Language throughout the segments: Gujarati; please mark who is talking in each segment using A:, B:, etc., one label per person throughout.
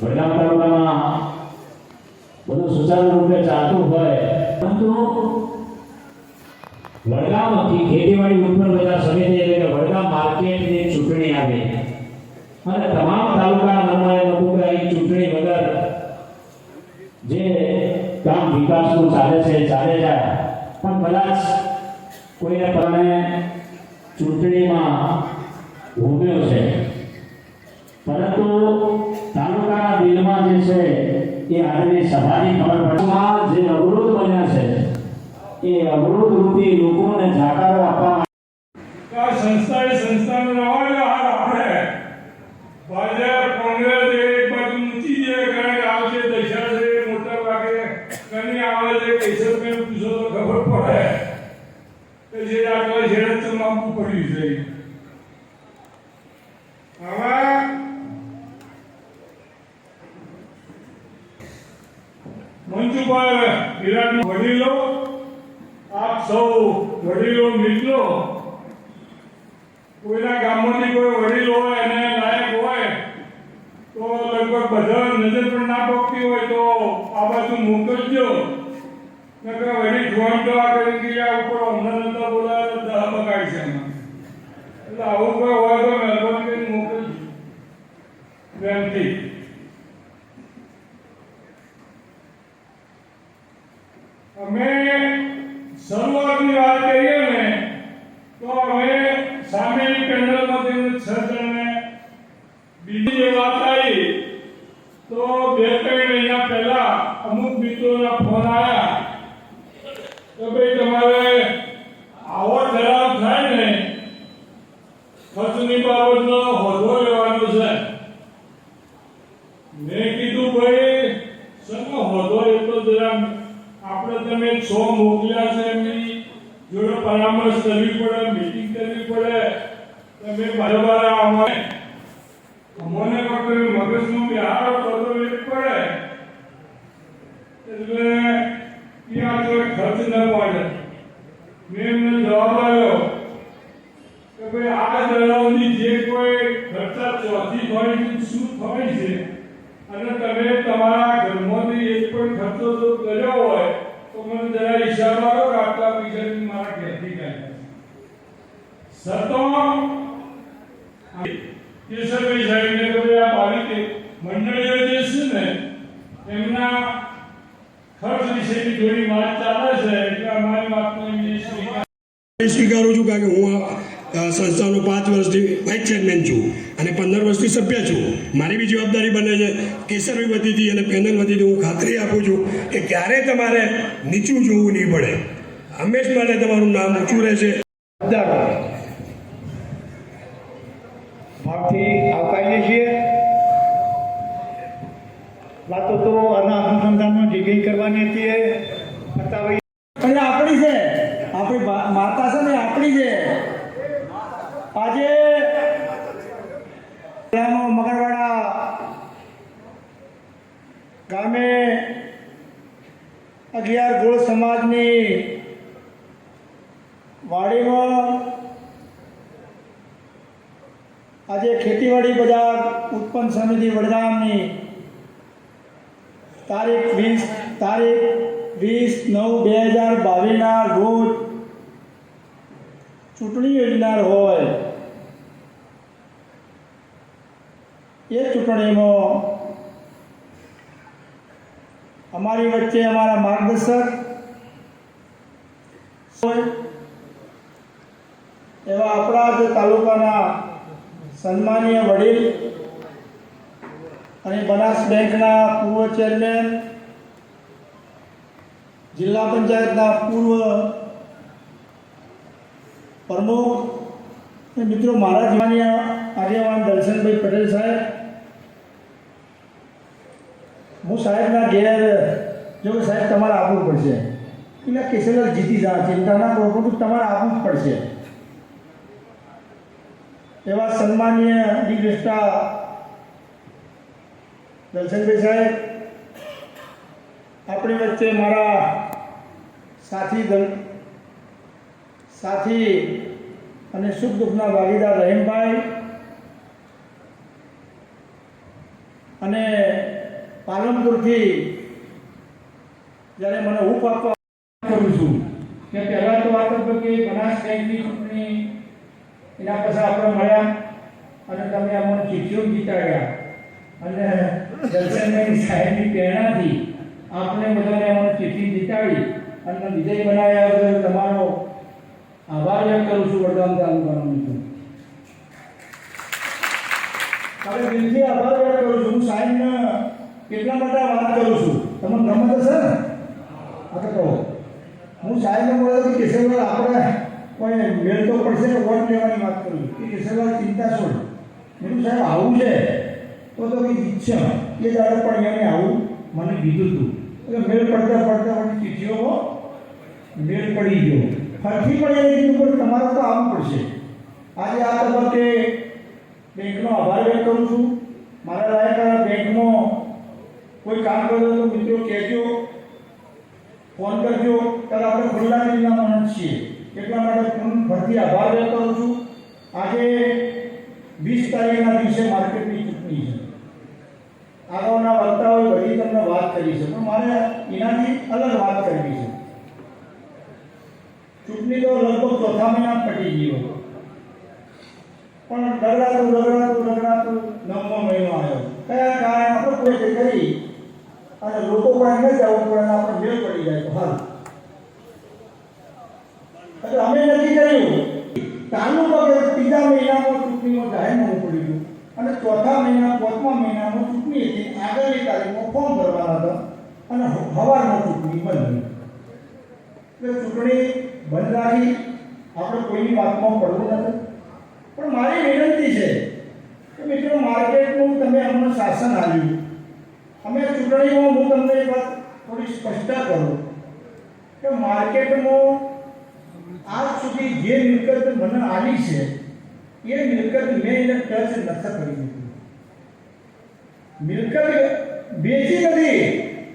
A: વડગામ તાલુકામાં બધું સુચારુ રૂપે ચાલતું હોય, પરંતુ વડગામ ખેતીવાડી ઉત્પન્ન બજાર સમિતિ એટલે કે વડગામ માર્કેટની ચૂંટણી આવે અને તમામ તાલુકાના મનમાં એમ હતું કે અહીં ચૂંટણી વગર જે કામ વિકાસનું ચાલે જાય, પણ કદાચ કોઈને કારણે ચૂંટણીમાં ઉભ્યો છે, પરંતુ તાલુકાના દિલમાં જે છે એ આજની સભાની ખબર પડવામાં જે અવરોધ બન્યા છે એ અવરોધ રૂપી લોકોને જાકારો આપવા
B: સંસ્થાનો રવાજ આપણે ભાજપ કોંગ્રેસ એક બાજુ ઊંચી જે કારણ આવશે દશા છે મોટા ભાગે કની આવે છે કેશરને પૂછો તો ખબર પડે કે જે આટલા શેરત માપવું પડ્યું છે. હવે મંચ ઉપર વિરાટ વડીલો, આપ સૌ વડીલો મિત્રો, કોઈના ગામમાંથી કોઈ વડીલ હોય અને લાયક હોય તો લગભગ બધા નજર પણ ના પકતી હોય તો આ બાજુ મોકલજો. નકર વડીલ ફોન તો આ કરી ગયા ઉપર હમણાં નતા બોલાવે તો દહ બગાડી છે એમાં. એટલે આવું કોઈ હોય તો મહેરબાની કરીને મોકલજો પ્રેમથી. અમે શરૂઆતની વાત કરીએ ને તો અમે સામેની પેનલમાંથી 6 જણને બીજી જે વાત આવી તો 2-3 મહિના પહેલા અમુક મિત્રોના ફોન આવ્યા કે ભાઈ તમારે આવો ઠરાવ થાય ને ખર્ચની બાબતનો હોદ્દો લેવાનો છે. મેં કીધું ભાઈ શેનો હોદ્દો એટલો જરા આપણે તમે 6 મોકલ્યા છે એમની જોડે પરામર્શ કરવી પડે, મીટિંગ કરવી પડે. તમે બરાબર અમને ફક્ત મગજનું બિહાર કરવો પડે એટલે ત્યાં તો ખર્ચ ન પડે. મેં એમને જવાબ આવ્યો કે ભાઈ આ દળાવની જે કોઈ ખર્ચા ચોથી હોય શું થાય છે અને તમે તમારા ઘરમાંથી એક પણ ખર્ચો જો કર્યો હોય તો મને જરા હિસાબ આપો કે આટલા પૈસાની મારા ઘેરથી ગયા. સતો કેશરભાઈ સાહેબને કે ભાઈ આ બાવી મંડળીઓ જે છે ને એમના ખર્ચ વિશેની થોડી વાત ચાલે છે એટલે અમારી વાતને
C: સ્વીકારું છું કારણ કે હું આ સંસ્થાનો 5 વર્ષથી વાઇસ ચેરમેન છું અને 15 વર્ષથી સભ્ય છું. મારી બી જવાબદારી બને છે કેશરભાઈ વતીથી અને પેનલ વતીથી હું ખાતરી આપું છું કે ક્યારેય તમારે નીચું જોવું નહીં પડે, હંમેશ માટે તમારું નામ ઊંચું રહેશે.
D: ભાવથી આવકારીએ છીએ. વાતો તો આના અનુસંધાનમાં જે કંઈ કરવાની હતી એ બતાવી આપણી છે, આપણી માતા છે ને આપણી છે. આજે મગરવાડા ગામે 11 ગોળ સમાજની વાડીમાં આજે ખેતીવાડી બજાર ઉત્પન્ન સમિતિ વડગામની તારીખ 20/9/2022 રોજ ચૂંટણી યોજનાર હોય એ ચૂંટણીમાં અમારી વચ્ચે અમારા માર્ગદર્શક એવા આપણા જ તાલુકાના સન્માનીય વડીલ અને બનાસ બેંકના પૂર્વ ચેરમેન, જિલ્લા પંચાયતના પૂર્વ પ્રમુખ મિત્રો, મારા જીવનીય આગેવાન દર્શનભાઈ પટેલ સાહેબ, હું સાહેબના ઘેર જો સાહેબ તમારે આવવું પડશે એટલે કેશરલાલ જીતી જા, ચિંતા ના કરો, તમારે આવવું જ પડશે. એવા સન્માનીય દિગ્દ્રષ્ટા દર્શનભાઈ સાહેબ, આપણી વચ્ચે મારા સાથી અને સુખ દુઃખના ભાગીદાર રહીમભાઈ અને પાલનપુરથી જ્યારે મને હૂંફ આપવા કરું છું કે પહેલાં તો આ તબક્કે બનાસ બેંકની ચૂંટણી એના પછી આપણે મળ્યા અને તમે અમને ચિઠ્ઠીઓ જીતાડ્યા અને દર્શનભાઈ સાહેબની પ્રેરણાથી આપણે બધાને અમને ચિઠ્ઠી જીતાડી અને વિજય બનાવ્યા બદલ તમારો આભાર વ્યક્ત કરું છું વડગામ તાલુકાનો. હવે દિલથી આભાર વ્યક્ત કરું છું. હું સાહેબને કેટલા માટે વાત કરું છું તમને ગમે તો છે ને? આ તો કહો હું સાહેબને બોલ્યો કે કેશવલાલ આપણે કોઈ મેળ તો પડશે ને વોટ લેવાની વાત કરું કે કેશવલાલ ચિંતા છોડ. મેં સાહેબ આવું છે તો કંઈ ઈચ્છા એ દાડે પણ એને આવું મને કીધું હતું એટલે મેળ પડતા પડતા મને ચિઠ્ઠીઓમાં મેળ પડી ગયો. ફરીથી પણ એને કીધું પણ તમારે તો આવવું પડશે. આજે આ તબક્કે બેંકનો આભાર વ્યક્ત કરું છું. મારા લાયક બેંકમાં કોઈ કામ કરો તો મિત્રો કહેજો, ફોન કરજો. ત્યારે આપણે ખુલ્લા દિલના માણસ છીએ એટલા માટે ફરીથી આભાર વ્યક્ત કરું છું. આજે 20 તારીખના દિવસે માર્કેટની ચૂંટણી છે. આગળના વક્તાઓએ બધી તમને વાત કરી છે પણ મારે એનાથી અલગ વાત કરવી છે. ચૂંટણી તો લગભગ ચોથા મહિના પતી ગયો પણ રગડાતું 9મો મહિનો આવ્યો. કયા કારણે આપણે કોઈ કરી અને લોકો પણ ન જવું પડે અને આપણે મેળ પડી જાય તો હાલ. એટલે અમે નક્કી કર્યું તાલુકા કે 3જા મહિનામાં ચૂંટણીમાં જાહેરનામું પડી ગયું અને ચોથા મહિના 5મા મહિનામાં ચૂંટણી હતી. આગળની તારીખમાં ફોર્મ ભરવાના હતા અને સવારમાં ચૂંટણી બંધ. એટલે ચૂંટણી બંધ રાખી આપણે કોઈની વાતમાં પડવું નથી. પણ મારી વિનંતી છે કે મિત્રો માર્કેટનું તમે અમને શાસન આપ્યું. અમે ચૂંટણીમાં હું તમને એક વાત થોડી સ્પષ્ટતા કરું કે માર્કેટમાં આજ સુધી જે મિલકત મને આવી છે એ મિલકત મેં એને ટચ નથી કરી દીધી. મિલકત બેચી નથી.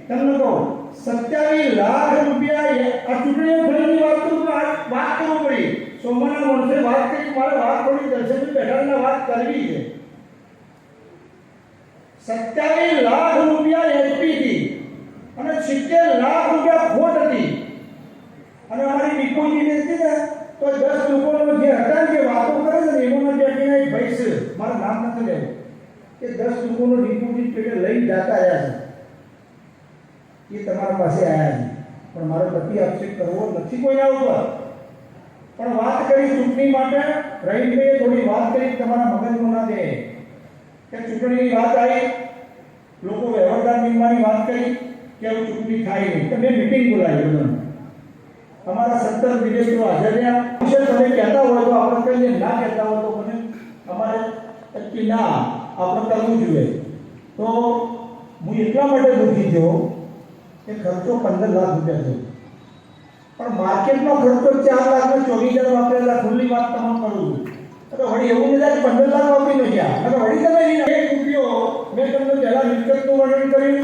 D: તમને કહું 27 લાખ રૂપિયા આ ચૂંટણી ફંડની વાત કરું તો વાત કરવું પડી. સોમવારના વર્ષે વાત કરી મારે વાત થોડી દર્શનભાઈ બેઠાને વાત કરવી છે. 27 લાખ રૂપિયા એચપી હતી અને 70 લાખ રૂપિયા ખોટ હતી અને અમારી ડિપોઝિટ હતી ને તો 10 લોકોનો જે હતા જે વાતો કરે છે ને એમાં બેઠીને એક ભાઈ છે મારું નામ નથી લેવું કે 10 લોકોનો ડિપોઝિટ પેટે લઈને જતા રહ્યા છે. એ તમારા પાસે આવ્યા છે પણ મારો પ્રતિ આક્ષેપ કરવો નથી કોઈના ઉપર. પણ વાત કરી ચૂંટણી માટે રહીમભાઈએ થોડી વાત કરી તમારા મગજમાં ના દે કે ચૂંટણીની વાત આવી લોકો વ્યવહારદાર નિમવાની વાત કરી કે હવે ચૂંટણી થાય નહીં તો મેં મિટિંગ બોલાવી બધાને. અમારા 17 વિદેશીઓ હાજર રહ્યા. વિશે તમે કહેતા હોય તો આપણે કહીએ, ના કહેતા હોય તો મને અમારે નક્કી ના આપણે કરવું જોઈએ. તો હું એટલા માટે દુઃખી થયો કે ખર્ચો 15 લાખ રૂપિયા થયો પણ માર્કેટનો ખર્ચો 4 લાખનો 24,000 વાપરેલા. ખુલ્લી વાત તમને કરું છું. તો વળી એવું નથી 15 લાખ વાપરી નો ગયા અને વળી તમે એક રૂપિયો મેં તમને પહેલા મિલકતનું વર્ણન કર્યું.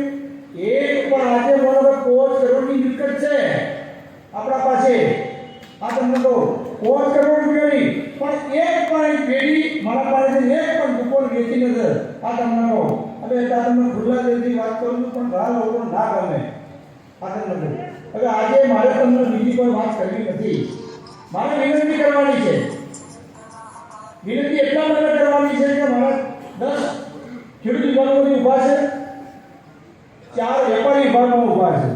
D: એક પણ આજે મને 5 કરોડની મિલકત છે આપણા પાસે. આ તમને કહું 5 કરોડ રૂપિયાની પણ એક પણ પેઢી મારા પાસે એક પણ દુકાન વેચી નથી. આ તમને કહું હવે એટલે તમને ખુલ્લા દિલથી વાત કરું છું પણ ઘણા લોકો ના ગમે. આ તમને કહું હવે આજે મારે તમને બીજી કોઈ વાત કરવી નથી. મારે વિનંતી કરવાની છે. વિનંતી એટલા માટે કરવાની છે કે મારા 10 ખેડૂત વિભાગોની ઊભા છે, 4 વેપારી વિભાગમાં ઊભા છે.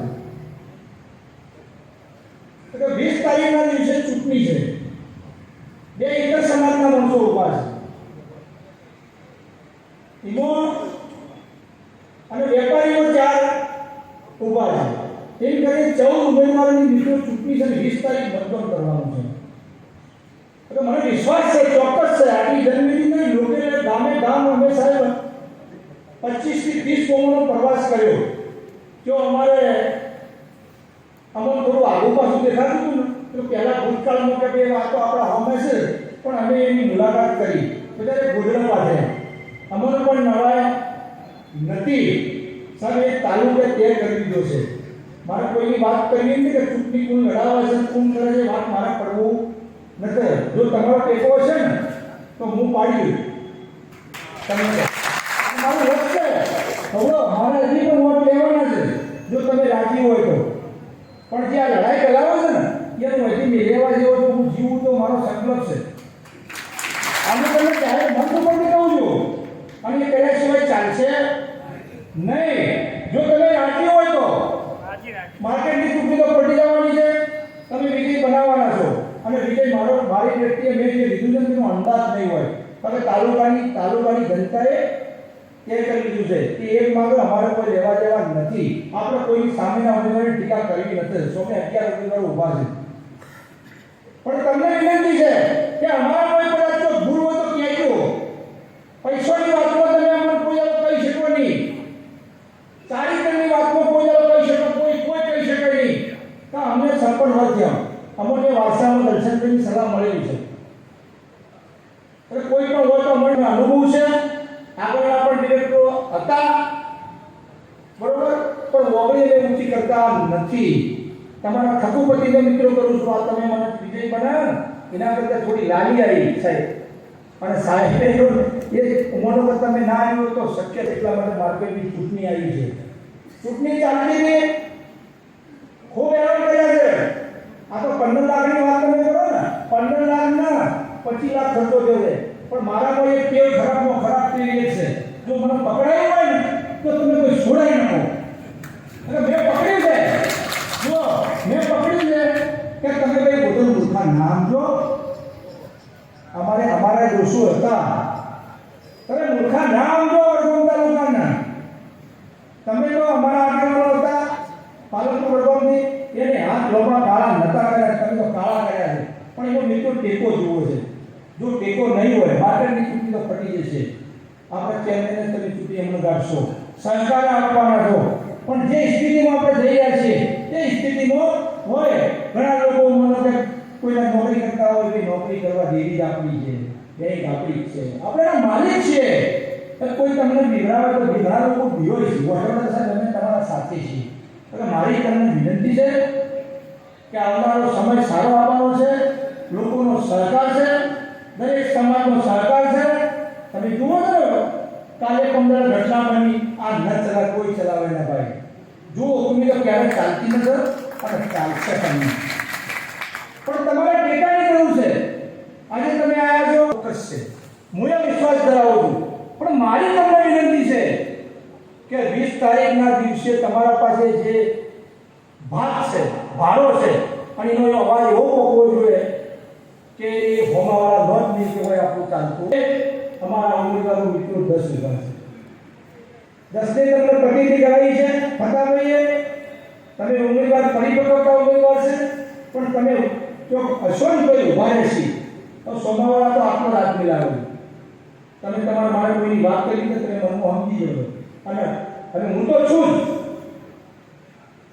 D: તો 20 તારીખના દિવસે ચૂંટણી છે. 2 ઇતર સમાજના માણસો ઊભા છે. એમાં અને વેપારીઓ 4 ઊભા છે. એમ કરીને 14 ઉમેદવારોની મિત્રો ચૂંટણી છે 20 તારીખ મતદાન કરવાનું છે. તો મને વિશ્વાસ છે ચોક્કસ છે આટલી જનમેદી નહીં લોકોએ ગામે ગામ અમે સાહેબ 25 થી 30 ગામોનો પ્રવાસ કર્યો. જો અમારે અમને થોડું આગુ પાછું દેખાતું હતું ને તો પહેલા ભૂતકાળમાં કે બે વાતો આપણા હોમે છે પણ અમે એની મુલાકાત કરી ત્યારે ગોધરા પાસે અમને પણ નવાય નથી. સાહેબ એ તાલુકે તય કરી દીધો છે. મારે કોઈની વાત કરવી નથી કે ચૂંટણી કોણ લડાવે છે કોણ કરે છે વાત મારે કરવું નથી. જો તમારો ટેકો હશે ને તો હું પાડી દઉં. તમે મારું લક્ષ્ય હવે અમારે હજી પણ વોટ લેવાના છે જો તમે રાજી હોય તો. પણ જે આ લડાઈ ચલાવો છે ને એનું હજી મેળવવા જેવો તો હું જીવું તો મારો સંકલ્પ છે. આને તમે ત્યારે મન તો પણ કહું છું અને એ કર્યા સિવાય ચાલશે નહીં. જો તમે રાજી હોય તો માર્કેટની ચૂંટણી તો પડી જવાની છે, તમે વિજય બનાવવાના છો અને વિજય મારી દ્રષ્ટિએ મેં જે લીધું છે તેનો અંદાજ નહીં હોય. તમે તાલુકાની જનતાએ તે કરી લીધું છે કે એક માત્ર અમારે કોઈ લેવા દેવા નથી. આપણે કોઈની સામેના ઉમેદવારની ટીકા કરવી નથી. 111 ઉમેદવારો ઊભા છે. પણ તમને વિનંતી છે કે અમારા કોઈ કદાચ જો ભૂલ હોય તો કહેજો. પૈસાની વાતમાં તમે અમને કોઈ કહી શકો નહીં, ચારિત્રની વાતમાં કોઈ કહી શકો કોઈ કહી શકે નહીં. તો અમને સરપંચ હોય અમને વારસામાં દર્શન કરીને સલાહ મળેલી છે. કોઈ પણ હોય તો અમને અનુભવ છે. આગળના પણ ડિરેક્ટરો હતા બરોબર, પણ વોગડીને ઊંચી કરતા નથી. તમારા ખકુપતિને મિત્રો કરું છું, આ તમે મને વિજય બનાવ્યો એના કરતા થોડી લાલી આવી સાહેબ. અને સાહેબ એ ઉમરનો કરતા તમે ના આવ્યો તો શક્ય એટલા માટે માર્કેટની ચૂંટણી આવી છે. ચૂંટણી ચાલતી હતી, ખૂબ એવોર્ડ કર્યા છે. આ તો 15 લાખની વાત તમે કરો ને, 15 લાખ ના 25 લાખ ખર્ચો થયો છે. પણ મારા કોઈ એક ટેવ ખરાબમાં ખરાબ ટેવ એ છે, જો મને પકડાયું હોય ને તો તમે કોઈ છોડાઈ નાખો. અને મેં પકડ્યું છે, જો મેં પકડ્યું છે કે તમે કઈ બધું મૂર્ખા નામ જો અમારા દોષો હતા. તમે મૂર્ખા નામ જો વડગામ તાલુકાના, તમે તો અમારા આગેવાનો હતા પાલનપુર વડગામથી, એને હાથ લોબા કાળા નતા કર્યા, તમે તો કાળા કર્યા છે. પણ એનો મિત્રો ટેકો જોવો છે. જો ટેકો નહીં હોય માર્કેટની ચૂંટણી તો પડી જશે. આપણે ચેમ્પિયન તમે ચૂંટણી એમને ગાઢશો, સરકારે આપવાના છો. પણ જે સ્થિતિમાં આપણે જઈ રહ્યા છીએ તે સ્થિતિમાં હોય ઘણા લોકો મને કોઈને નોકરી કરતા હોય કે નોકરી કરવા દેવી જ આપણી છે, બેંક આપણી છે, આપણે એના માલિક છીએ. કોઈ તમને બિગડાવે તો બિગડા લોકો ભીઓ છે, વડોદરા સાહેબ અમે તમારા સાથે છીએ. એટલે મારી તમને વિનંતી છે કે આવનારો સમય સારો આવવાનો છે. લોકોનો સહકાર છે, દરેક સમાજનો સહકાર છે. તમે જુઓ છો કાલે 15 ઘટના બની, આ ન ચલા કોઈ ચલાવે ના ભાઈ. જુઓ તમે તો ક્યારે ચાલતી નથી અને ચાલશે પણ નહીં. પણ તમારે ટેકાની જરૂર છે. આજે તમે આયા છો ચોક્કસ છે, હું એ વિશ્વાસ ધરાવું છું. પણ મારી તમને વિનંતી છે કે 20 તારીખના દિવસે તમારા પાસે જે ભાગ છે, ભાડો છે, અને એનો અવાજ એવો પકવો જોઈએ કે હોમાવાળા નોંધ નહીં કે હોય આપણું ચાલતું. અમારા ઉમેદવારો મિત્રો 10 વીઘા છે. 10 ને તમને પ્રતિનિધિ કરાવી છે ફતાભાઈએ. તમે ઉમેદવાર પરિપક્વતા ઉમેદવાર છે, પણ તમે જો અશ્વંતભાઈ ઉભા રહેશી તો સોમાવાળા તો આપણો રાત મિલાવો. તમે તમારા મારે કોઈની વાત કરી તો તમે મનમાં સમજી જજો. અને હું તો છું જ,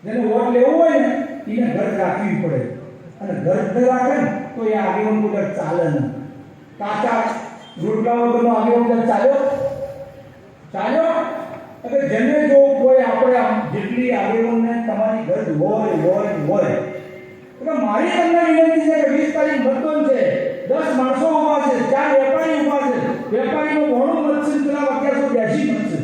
D: જેને વોટ લેવું હોય ને એને ઘર રાખવી પડે. અને ઘર રાખે ને તો એ આગેવાન વગર ચાલે નહીં. કાચા રોટલા વગરનો આગેવાન વગર ચાલ્યો. એટલે જેને જો કોઈ આપણે જેટલી આગેવાનને તમારી ઘર હોય. એટલે મારી તમને વિનંતી છે કે 20 તારીખ મતદાન છે. 10 માણસો ઊભા છે, 4 વેપારી ઊભા છે. વેપારીનો ઘણું મત છે, પેલા 1182 મત છે.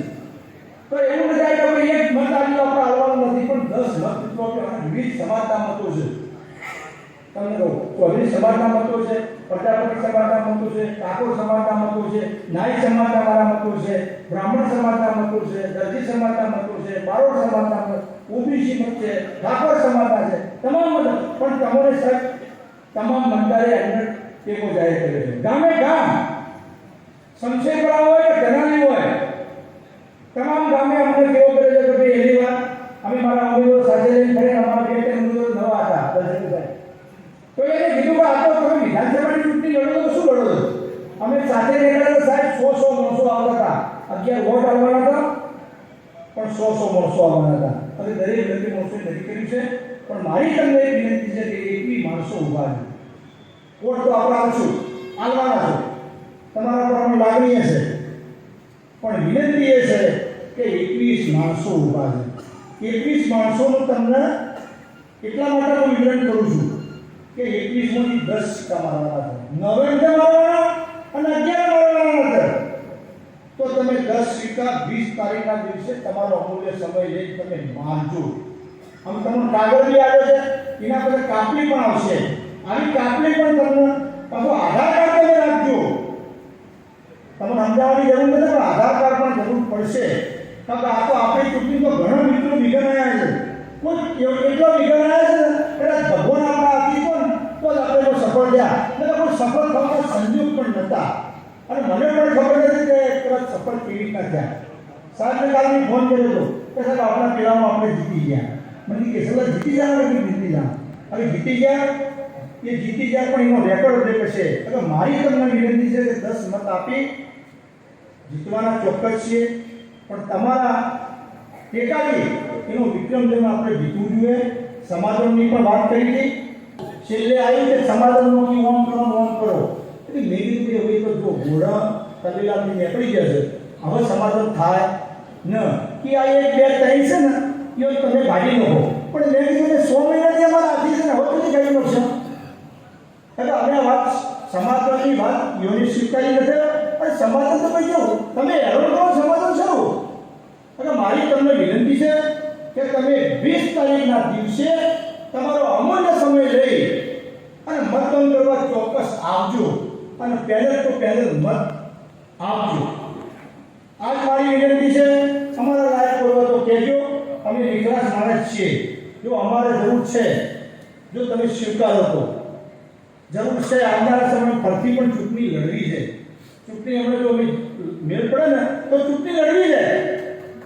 D: તો એવું નથી કે આપણે એક મત આપ્યો આપણે આવવાનું નથી, પણ 10 મત વિવિધ સમાજના મતો છે. તમને કહું, ચૌધરી સમાજના મતો છે, પ્રજાપતિ સમાજના મતો છે, ઠાકોર સમાજના મતો છે, નાઈ સમાજના મારા મતો છે, બ્રાહ્મણ સમાજના મતો છે, દરજી સમાજના મતો છે, બારોટ સમાજના મત, ઓબીસી મત છે, ઠાકોર સમાજના છે, તમામ મત. પણ તમને સાહેબ તમામ મતદારે અંદર ટેકો જાહેર કર્યો છે. ગામે ગામ શમશેરપરા હોય કે ધનાલી હોય, તમામ ગામે અમને કેવો કરે છે કે ભાઈ એની વાત અમે મારા ઉમેદવાર સાથે લઈને ફરીને અમારા 2-3 ઉમેદવાર નવા હતા દર્શનભાઈ. તો એને કીધું કે આ તો તમે વિધાનસભાની ચૂંટણી લડો તો શું લડો? અમે સાથે રહેલા સાહેબ 100 માણસો આવતા હતા. 11 વોટ આવવાના હતા, પણ 100 માણસો આવવાના હતા. અને દરેક વ્યક્તિ માણસો નક્કી કર્યું છે. પણ મારી તમને એક વિનંતી છે કે 21 માણસો ઊભા છે. વોટ તો આપણે આવશું, આવવાના છે, તમારા પર અમને લાગણી હશે. પણ વિનંતી એ છે કે 21 માણસો ઊભા છે. 21 માણસોનું તમને એટલા માટે હું વિનંતી કરું છું કે 21 માંથી 10 સિક્કા મારવાના છે, 9 મારવાના અને 11 મારવાના છે. તો તમે તમે 10 સિક્કા 20 તારીખના દિવસે તમારો અમૂલ્ય સમય લઈ તમે મારજો. આમ તમને કાગળ બી આવ્યો છે, એના પર કાપલી પણ આવશે. આવી કાપલી પણ તમને પાછું આધાર કાર્ડ તમે રાખજો. તમને સમજાવવાની જરૂર નથી, પણ આધાર કાર્ડ પણ જરૂર પડશે. કારણ કે આ તો આપણી ચૂંટણી તો ઘણા મિત્રો વિઘન આવ્યા છે. કોઈ એટલો વિઘન આવ્યા છે ને એટલે ભગવાન આપણા હાથી પણ તો જ આપણે સફળ થયા. એટલે કોઈ સફળ થવાના સંજોગ પણ નહોતા. અને મને પણ ખબર નથી કે તરત સફળ કેવી રીતના થયા. સાહેબને કાલે ફોન કર્યો હતો કે સાહેબ આપણા પેલામાં આપણે જીતી ગયા. મને કે સલાહ જીતી જાવ કે જીતી જાવ. હવે જીતી ગયા એ જીતી ગયા, પણ એનો રેકોર્ડ બ્રેક હશે. એટલે મારી તમને વિનંતી છે કે 10 મત આપી જીતવાના ચોક્કસ છીએ, પણ તમારા ટેકાવી એનો વિક્રમજન આપણે જીતવું જોઈએ. સમાધાનની પણ વાત કરી હતી. છેલ્લે આવી કે સમાધાનનો ઓમ કરો ઓમ કરો. એટલે મેં કીધું કે હવે તો જો ઘોડા કલેલાથી નીકળી જશે, હવે સમાધાન થાય ન કે આ 1 2 3 છે ને એ તમે કાઢી નાખો. પણ મેં કીધું કે 100 મહિનાથી અમારા હાથી છે ને હવે તમે કાઢી નાખશો. એટલે અમે આ વાત સમાધાનની વાત યોની સ્વીકારી નથી, પણ સમાધાન તો કહી જાઓ તમે હેરો કરો સમાધાન શરૂ. એટલે મારી તમને વિનંતી છે કે તમે 20 તારીખના દિવસે તમારો અમૂલ્ય સમય લઈ અને મતદાન કરવા ચોક્કસ આવજો. અને પેનલ તો પેનલ મત આપજો. આજ મારી વિનંતી છે. અમારા લાયક હોય તો કહેજો, અમે વિકાસ માણસ છીએ. જો અમારે જરૂર છે, જો તમે સ્વીકારો તો જરૂર છે. આવનારા સમય ફરતી પણ ચૂંટણી લડવી છે. ચૂંટણી હમણાં જો અમે મેળ પડે ને તો ચૂંટણી લડવી છે.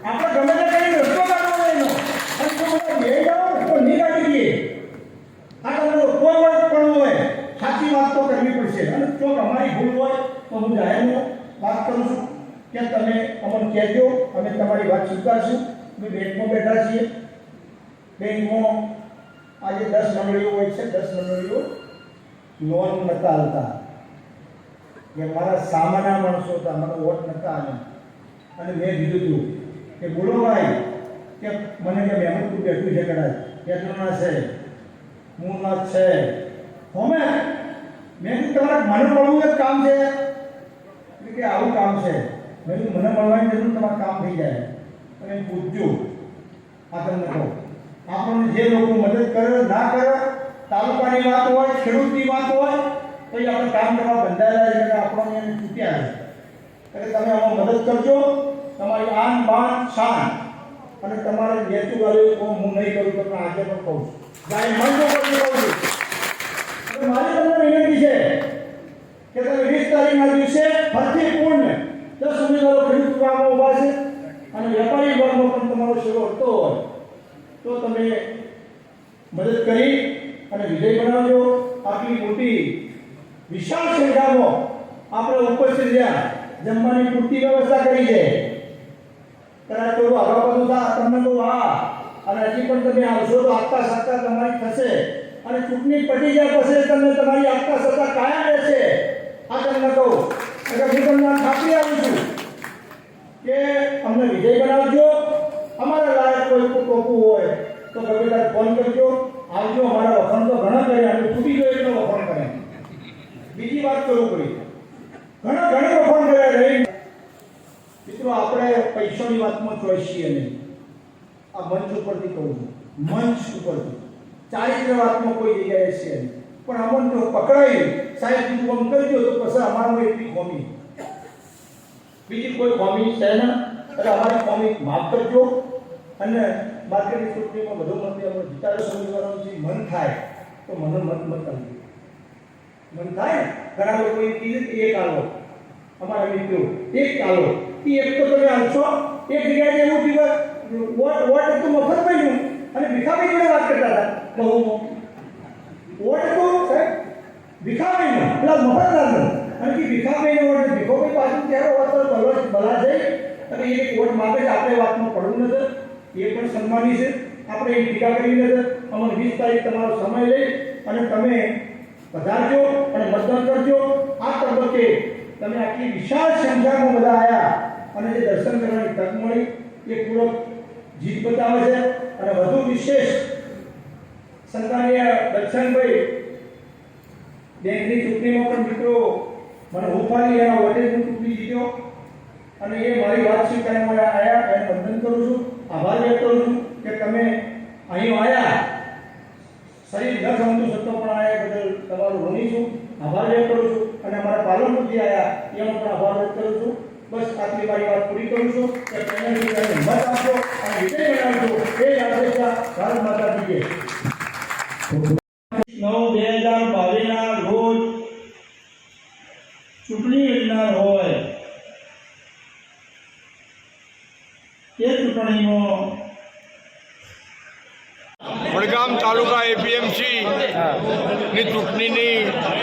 D: આપણે ગમે તે કરીને રસ્તો કાઢવો એનો, અને જો બધા બે જાઓ તો નહીં કાઢી દઈએ. આ તમારો કોઈ વર્ગ પણ હોય, સાચી વાત તો કરવી પડશે. અને જો અમારી ભૂલ હોય તો હું જાહેરમાં વાત કરું છું કે તમે અમને કહેજો, અમે તમારી વાત સ્વીકારશું. અમે બેંકમાં બેઠા છીએ. બેંકમાં આજે 10 મંડળીઓ હોય છે. 10 મંડળીઓ લોન નતા હાલતા કે મારા સામાન્ય માણસો હતા, મને વોટ નતા આવ્યા. અને મેં કીધું હતું કે બોલો ભાઈ, કે મને કે મહેમદપુર બેઠું છે, કદાચ કેતના છે, મૂળનાથ છે, હોમે મેં કીધું તમારે મને મળવું એક કામ છે. એટલે કે આવું કામ છે. મેં કીધું મને મળવાની જરૂર, તમારું કામ થઈ જાય. અને પૂછજો આ તમને કહું, આપણને જે લોકો મદદ કરે ના કરે, તાલુકાની વાત હોય, ખેડૂતની વાત હોય, તો એ આપણે કામ કરવા બંધાયેલા છે. આપણને એને ચૂક્યા છે. એટલે તમે આમાં મદદ કરજો. તમારી આન બાન શાન અને તમારે જેતું ગાળ્યું હું નહીં કરું, તમને આજે પણ કહું છું. ગાય મંજો કરી કહું છું. એટલે મારી તમને વિનંતી છે કે તમે 20 તારીખના દિવસે ફરતી પૂર્ણ 10 ઉમેદવારો ખેડૂત ગામમાં ઊભા છે અને વેપારી વર્ગનો પણ તમારો સેવો હતો હોય તો તમે મદદ કરી અને વિજય બનાવજો. આટલી મોટી વિશાળ સંખ્યામાં આપણે ઉપસ્થિત રહ્યા, જમવાની પૂરતી વ્યવસ્થા કરી છે. કદાચ તો આગળ બધું તમને તો અને હજી પણ તમે આવશો તો આપતા સત્તા તમારી થશે. અને ચૂંટણી પટી જાય પછી તમને તમારી આપતા સત્તા કાયમ રહેશે. આ તમને કહું એટલે હું તમને ખાતરી આપું છું કે અમને વિજય બનાવજો. અમારા લાયક કોઈ ટોપું હોય તો ગમે ત્યારે ફોન કરજો, આવજો. અમારા વખાણ તો ઘણા કર્યા, અને છૂટી ગયો એટલો વખાણ કર્યા. બીજી વાત કરું પડી, ઘણા વખાણ કર્યા રહી. મિત્રો આપણે પૈસાની વાતમાં ચોઈસ છીએ નહીં. આ મંચ ઉપરથી કહું છું, મંચ ઉપરથી ચારિત્ર વાતમાં કોઈ જગ્યાએ છે નહીં. પણ અમને જો પકડાય સાહેબ તું આમ કરજો તો પછી અમારું એટલી ખોમી, બીજી કોઈ ખોમી છે ને. એટલે અમારી ખોમી માફ કરજો. અને માર્કેટની ચૂંટણીમાં બધો મત આપણે જીતાડો સમજવાનું મન થાય તો મને મત કરજો. મન થાય ઘણા લોકોએ કીધું કે એક આલો, અમારા મિત્રો એક આલો, એક તો તમે આલશો. એક જગ્યાએ એવું દિવસ વોટ તો મફત બન્યું અને ભીખાભાઈ જોડે વાત કરતા હતા. બહુ વોટ તો સાહેબ ભીખાભાઈનો પેલા મફત લાગતો અને કે ભીખાભાઈનો વોટ ભીખોભાઈ પાછું ત્યારે વાત ભલા જઈ અને એ વોટ માગે છે. આપણે વાતમાં પડવું નથી, એ પણ સન્માની છે. આપણે એ ટીકા કરી નથી. અમને 20 તારીખ તમારો સમય લઈ અને તમે પધારજો અને મતદાન કરજો. આ તબક્કે તમે આટલી વિશાળ સંખ્યામાં બધા આવ્યા અને જે દર્શન કરવાની તક મળી એ પૂરો જીત બતાવે છે. અને વધુ વિશેષ સંતાનીય દર્શનભાઈ બેંકની ચૂંટણીમાં પણ મિત્રો મને ઉપાડી એના વોટેજ ચૂંટણી જીત્યો. અને એ મારી વાત સ્વીકારીને હું આવ્યા એને વંદન કરું છું, આભાર વ્યક્ત કરું છું કે તમે અહીં આવ્યા, શરીર ન સમજતું સત્તો પણ આવ્યા બદલ તમારું ઋણી છું, આભાર વ્યક્ત કરું છું. અને અમારા પાલનપુરથી આવ્યા એનો પણ આભાર વ્યક્ત કરું છું. બસ આટલી મારી વાત પૂરી કરું છું કે પેનલની સાથે મત આપજો અને વિજય બનાવજો. એ જ આશા ભારત માતા કી જય. 9/2022 રોજ ચૂંટણી યોજના હોય એ ચૂંટણીમાં
E: વડગામ તાલુકા એપીએમસી ની ચૂંટણીની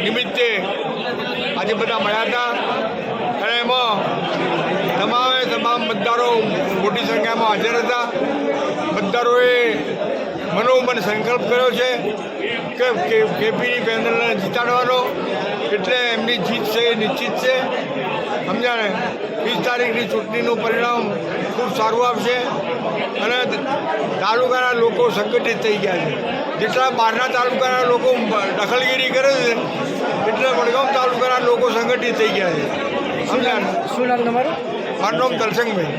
E: નિમિત્તે આજે બધા મળ્યા હતા અને એમાં તમામ મતદારો મોટી સંખ્યામાં હાજર હતા. મતદારોએ મનોમન સંકલ્પ કર્યો છે કે કેપીની પેનલને જીતાડવાનો, એટલે એમની જીત છે એ નિશ્ચિત છે. સમજાણે 20 તારીખની ચૂંટણીનું પરિણામ ખૂબ સારું આવશે અને તાલુકાના લોકો સંગઠિત થઈ ગયા છે. જેટલા બહારના તાલુકાના લોકો દખલગીરી કરે છે એટલે વડગામ તાલુકાના લોકો સંગઠિત થઈ ગયા છે. સમજાણે.
F: શું નામ તમારું?
E: મારું નામ દલસંગભાઈ.